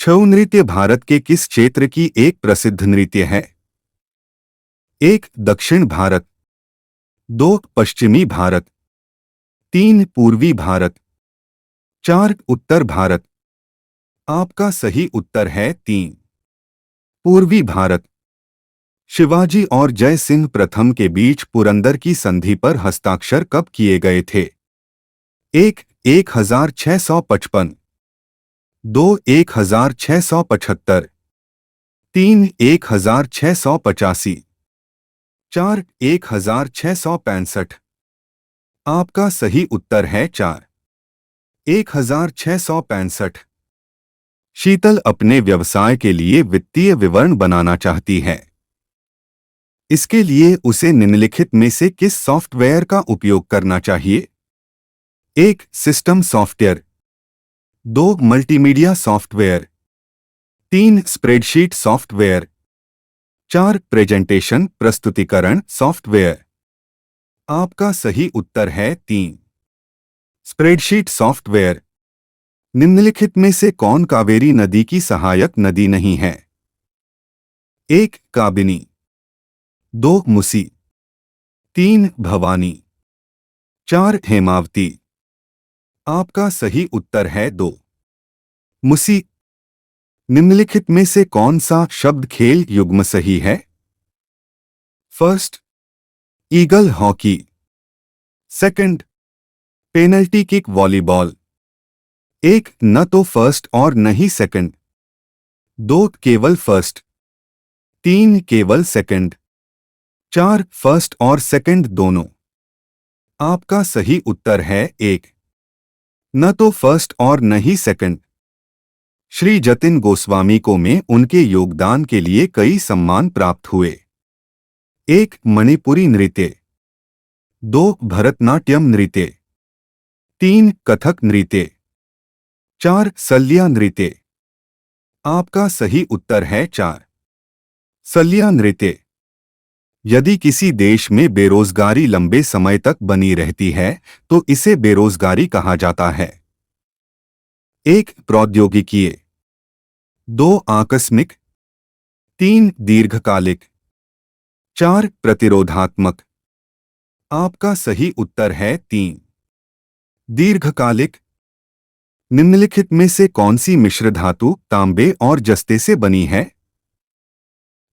छऊ नृत्य भारत के किस क्षेत्र की एक प्रसिद्ध नृत्य है? 1. दक्षिण भारत, 2. पश्चिमी भारत, 3. पूर्वी भारत, 4. उत्तर भारत। आपका सही उत्तर है 3. पूर्वी भारत। शिवाजी और जय सिंह प्रथम के बीच पुरंदर की संधि पर हस्ताक्षर कब किए गए थे? 1. 1655, 2. 1675, 3. 1685, 4. 1665। आपका सही उत्तर है 4. 1665। शीतल अपने व्यवसाय के लिए वित्तीय विवरण बनाना चाहती है। इसके लिए उसे निम्नलिखित में से किस सॉफ्टवेयर का उपयोग करना चाहिए? 1. System software, 2. Multimedia software, 3. Spreadsheet software, 4. Presentation प्रस्तुतिकरण सॉफ्टवेयर। आपका सही उत्तर है 3. Spreadsheet software. निम्नलिखित में से कौन कावेरी नदी की सहायक नदी नहीं है? 1. काबिनी, 2. मुसी, 3. भवानी, 4. हेमावती। आपका सही उत्तर है 2. मुसी। निम्नलिखित में से कौन सा शब्द खेल युग्म सही है? First, eagle hockey, second, penalty kick volleyball. 1. न तो फर्स्ट और न ही सेकंड, 2. केवल फर्स्ट, 3. केवल सेकंड, 4. फर्स्ट और सेकंड दोनों। आपका सही उत्तर है 1. न तो फर्स्ट और न ही सेकंड। श्री जतिन गोस्वामी को में उनके योगदान के लिए कई सम्मान प्राप्त हुए। 1. मणिपुरी नृत्य, 2. भरतनाट्यम नृत्य, 3. कथक नृत्य, 4. सल्या नृत्य। आपका सही उत्तर है 4. सल्या नृत्य। यदि किसी देश में बेरोजगारी लंबे समय तक बनी रहती है तो इसे बेरोजगारी कहा जाता है। 1. प्रौद्योगिकीय, 2. आकस्मिक, 3. दीर्घकालिक, 4. प्रतिरोधात्मक। आपका सही उत्तर है 3. दीर्घकालिक। निम्नलिखित में से कौन सी मिश्र धातु तांबे और जस्ते से बनी है?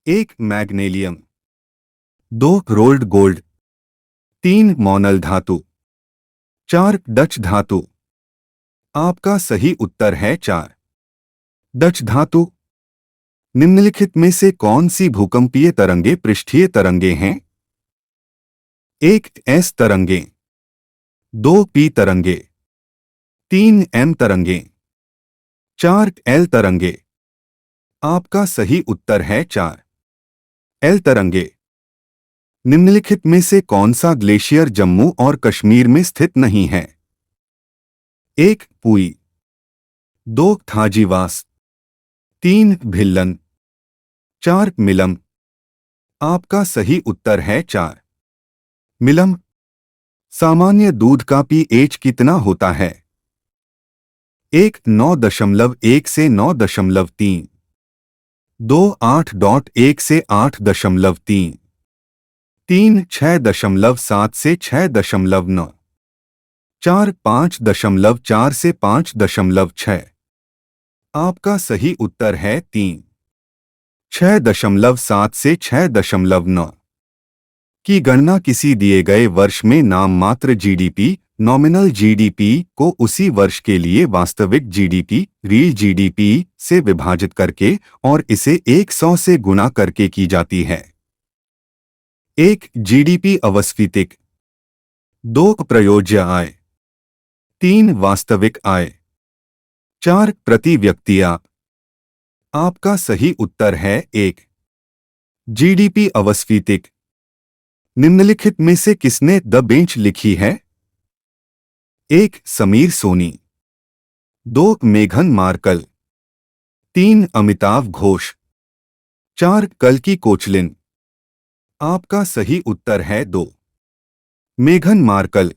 1. मैग्नीशियम, 2. Rolled gold, 3. मोनल धातु, 4. डच धातु। आपका सही उत्तर है 4. डच धातु। निम्नलिखित में से कौन सी भूकंपीय तरंगे पृष्ठीय तरंगे हैं? 1. एस तरंगे, 2. पी तरंगे, 3. एम तरंगे, 4. एल तरंगे। आपका सही उत्तर है 4. एल तरंगे। निम्नलिखित में से कौन सा ग्लेशियर जम्मू और कश्मीर में स्थित नहीं है? 1. पुई, 2. थाजीवास, 3. भिल्लन, 4. मिलम। आपका सही उत्तर है 4. मिलम। सामान्य दूध का पीएच कितना होता है? 1. 9.1 से 9.3, 2. 8.1 से 8.3, 3. 6.7 से 6.9, 4. 5.4 से 5.6। आपका सही उत्तर है 3. 6.7 से 6.9 की गणना किसी दिए गए वर्ष में नाममात्र जीडीपी नॉमिनल जीडीपी को उसी वर्ष के लिए वास्तविक जीडीपी रियल जीडीपी से विभाजित करके और इसे 100 से गुणा करके की जाती है। 1. जीडीपी अवस्फीतिक, 2. प्रयोज्य आय, 3. वास्तविक आय, 4. प्रति व्यक्ति आय। आपका सही उत्तर है 1. जीडीपी अवस्फीतिक। निम्नलिखित में से किसने द बेंच लिखी है? 1. समीर सोनी, 2. मेघन मार्कल, 3. अमिताभ घोष, 4. कल्की कोचलिन। आपका सही उत्तर है 2. मेघन मार्कल।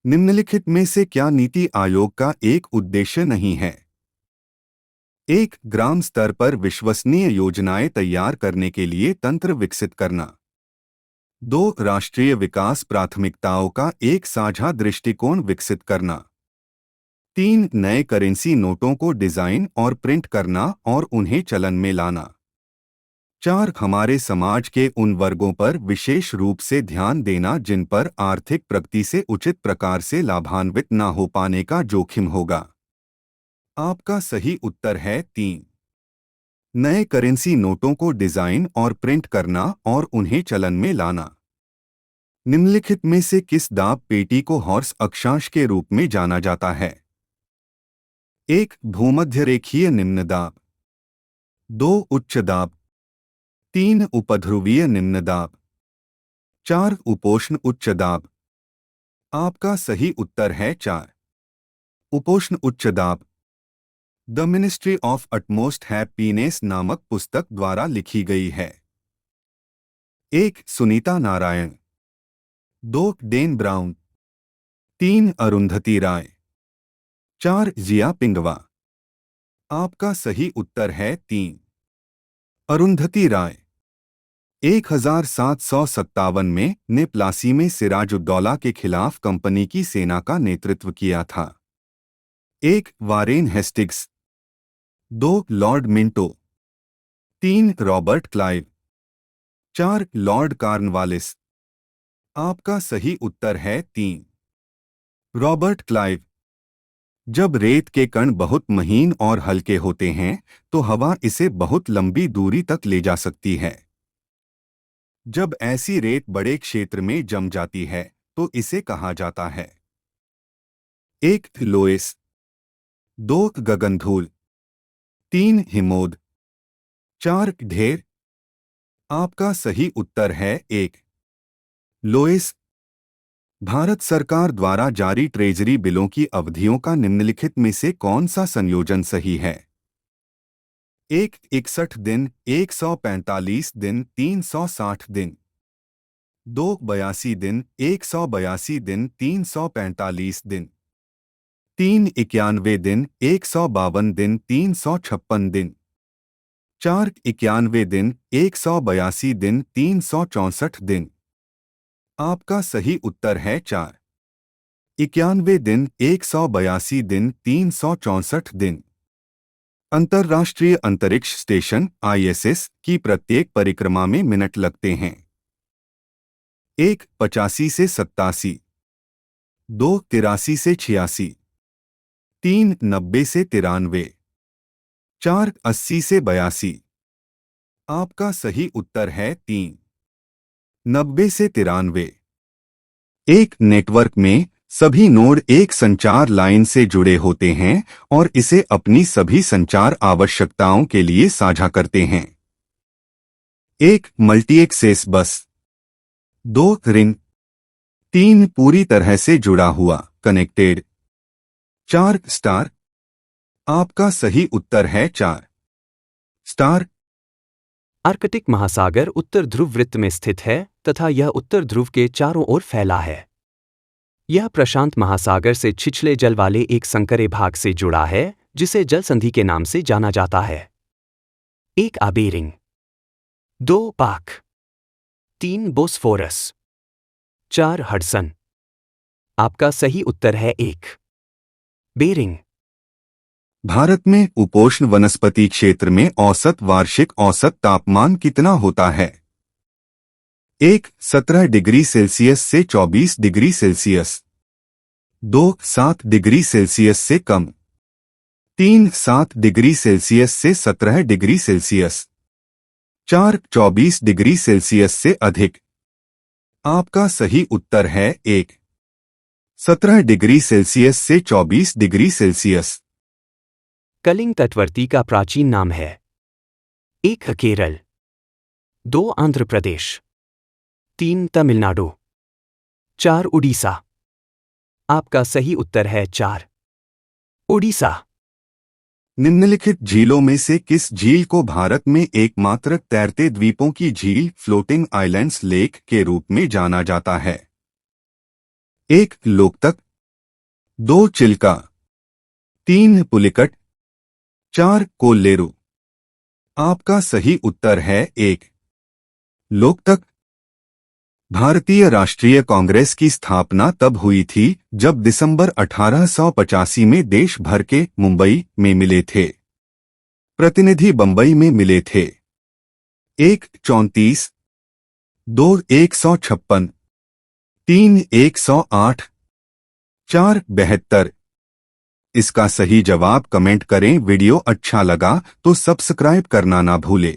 निम्नलिखित में से क्या नीति आयोग का एक उद्देश्य नहीं है? एक ग्राम स्तर पर विश्वसनीय योजनाएं तैयार करने के लिए तंत्र विकसित करना। 2 राष्ट्रीय विकास प्राथमिकताओं का एक साझा दृष्टिकोण विकसित करना। 3 नए करेंसी नोटों को डिजाइन और प्रिंट करना और उन्हें चलन में लाना। 4 हमारे समाज के उन वर्गों पर विशेष रूप से ध्यान देना जिन पर आर्थिक प्रगति से उचित प्रकार से लाभान्वित न हो पाने का जोखिम होगा। आपका सही उत्तर है 3 नए करेंसी नोटों को डिजाइन और प्रिंट करना और उन्हें चलन में लाना। निम्नलिखित में से किस दाब पेटी को हॉर्स अक्षांश के रूप में जाना जाता है? 1 भूमध्यरेखीय निम्न दाब, 2 उच्च दाब, 3 उपध्रुवीय निम्न दाब, 4 उपोष्ण उच्च दाब। आपका सही उत्तर है 4 उपोष्ण उच्च दाब। The ministry of utmost happiness नामक पुस्तक द्वारा लिखी गई है। 1 सुनीता नारायण, 2 डेन ब्राउन, 3 अरुंधति राय, 4 जिया पिंगवा। आपका सही उत्तर है 3 अरुंधति राय। 1757 में ने प्लासी में सिराजुद्दौला के खिलाफ कंपनी की सेना का नेतृत्व किया था। 1 Warren Hastings, 2 Lord Minto, 3 Robert Clive, 4 Lord Cornwallis. आपका सही उत्तर है 3 रॉबर्ट क्लाइव। जब रेत के कण बहुत महीन और हल्के होते हैं तो हवा इसे बहुत लंबी दूरी तक ले जा सकती है। जब ऐसी रेत बड़े क्षेत्र में जम जाती है तो इसे कहा जाता है? 1 लोएस, 2 गगनधूल, 3 हिमोद, 4 ढेर। आपका सही उत्तर है 1 लोएस। भारत सरकार द्वारा जारी ट्रेजरी बिलों की अवधियों का निम्नलिखित में से कौन सा संयोजन सही है? 1 61 दिन, 145 दिन, 360 दिन, 2 82 दिन, 182 दिन, 345 दिन, 3 91 दिन, 152 दिन, 356 दिन, 4 91 दिन, 182 दिन, 364 दिन। आपका सही उत्तर है 4 91 दिन, 182 दिन, 364 दिन। अंतर्राष्ट्रीय अंतरिक्ष स्टेशन ISS की प्रत्येक परिक्रमा में मिनट लगते हैं। 1 85 से 87, 2 83 से 86, 3 90 से 93, 4 80 से 82। आपका सही उत्तर है 3 90 से 93। एक नेटवर्क में सभी नोड एक संचार लाइन से जुड़े होते हैं और इसे अपनी सभी संचार आवश्यकताओं के लिए साझा करते हैं। 1 मल्टीएक्सेस बस, 2 रिंग, 3 पूरी तरह से जुड़ा हुआ कनेक्टेड, 4 स्टार। आपका सही उत्तर है 4 स्टार। आर्कटिक महासागर उत्तर ध्रुव वृत्त में स्थित है तथा यह उत्तर ध्रुव के चारों ओर फैला है। यह प्रशांत महासागर से छिछले जल वाले एक संकरे भाग से जुड़ा है जिसे जल संधि के नाम से जाना जाता है। 1 आबेरिंग, 2 पाक, 3 बोस्फोरस, 4 हडसन। आपका सही उत्तर है 1 बेरिंग। भारत में उपोष्ण वनस्पति क्षेत्र में औसत वार्षिक औसत तापमान कितना होता है? 1 17 डिग्री सेल्सियस से 24 डिग्री सेल्सियस, 2 7 डिग्री सेल्सियस से कम, 3 7 डिग्री सेल्सियस से 17 डिग्री सेल्सियस, 4 24 डिग्री सेल्सियस से अधिक। आपका सही उत्तर है 1 17 डिग्री सेल्सियस से 24 डिग्री सेल्सियस। कलिंग तटवर्ती का प्राचीन नाम है। 1 केरल, 2 आंध्र प्रदेश, 3 तमिलनाडु, 4 उड़ीसा। आपका सही उत्तर है 4 उड़ीसा। निम्नलिखित झीलों में से किस झील को भारत में एकमात्र तैरते द्वीपों की झील फ्लोटिंग आइलैंड्स लेक के रूप में जाना जाता है? 1 लोकतक, 2 चिल्का, 3 पुलिकट, 4 कोल्लेरू। आपका सही उत्तर है 1 लोकतक। भारतीय राष्ट्रीय कांग्रेस की स्थापना तब हुई थी जब दिसंबर 1885 में देश भर के मुंबई में मिले थे। प्रतिनिधि बंबई में मिले थे। 1 34, 2 156, 3 108, 4 72। इसका सही जवाब कमेंट करें। वीडियो अच्छा लगा तो सब्सक्राइब करना ना भूले।